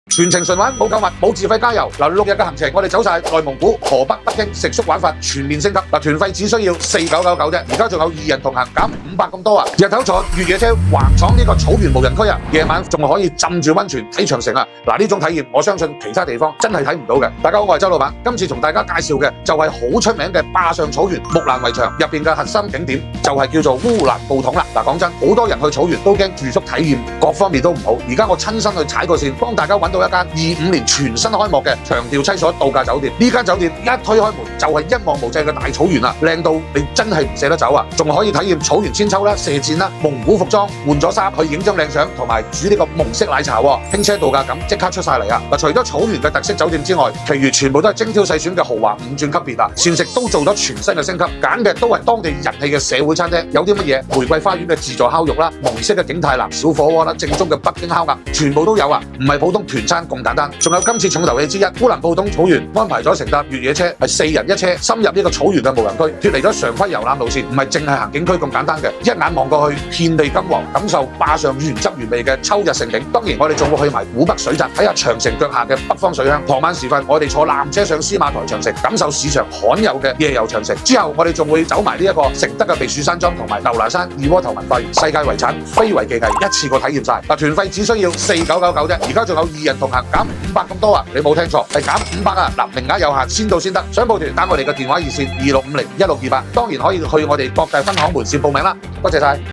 全程順玩，冇購物，冇自費加油。嗱，6日嘅行程，我哋走晒內蒙古、河北、北京，食宿玩法全面升級。嗱，團費只需要4999啫，而家仲有2人同行，減500咁多啊！日頭坐越野車橫闖呢個草原無人區啊，夜晚仲可以浸住溫泉睇長城啊！嗱，呢種體驗我相信其他地方真係睇唔到嘅。大家好，我係周老闆，今次同大家介紹嘅就係好出名嘅壩上草原木蘭圍牆入邊嘅核心景點，就係叫做烏蘭布統啦。嗱，講真，好多人去草原都驚住宿體驗各方面都唔好，而家我親身去踩過線，幫大家揾到一間25年全新開幕嘅長條棲所度假酒店。呢間酒店一推開門就係一望無際嘅大草原啊，靚到你真係唔捨得走啊！仲可以體驗草原千秋啦、射箭啦、蒙古服裝，換咗衫去影張靚相，同埋煮呢個蒙式奶茶喎，輕車度假感即刻出晒嚟啊！嗱，除咗草原嘅特色酒店之外，其餘全部都係精挑細選嘅豪華5鑽級別啊！膳食都做咗全新嘅升級，揀嘅都係當地人氣嘅社會餐廳，有啲乜嘢玫瑰花園嘅自助烤肉啦、蒙式嘅景泰南小火鍋啦、正宗嘅北京烤鴨，全部都有啊！唔係普通團餐咁簡單，仲有今次重頭戲之一，烏蘭布統草原安排咗乘搭越野車，係4人一車，深入呢個草原嘅無人區，脫離咗常規遊覽路線，唔係淨係行景區咁簡單嘅，一眼望過去，遍地金黃，感受壩上原汁原味嘅秋日盛景。當然，我哋仲會去埋古北水澤，睇下長城腳下嘅北方水鄉。傍晚時分，我哋坐纜車上司馬台長城，感受市場罕有嘅夜遊長城。之後，我哋仲會走埋呢一個承德嘅避暑山莊同埋牛欄山二鍋頭文化園，世界遺產非遺技藝一次過體驗晒。嗱，團費只需要4999啫，而家仲有2人同行，減500咁多啊！你冇聽錯，係減500啊！嗱，名額有限，先到先得。想報團打我哋嘅電話熱線26501628，當然可以去我哋各大分行門市報名啦。多謝晒。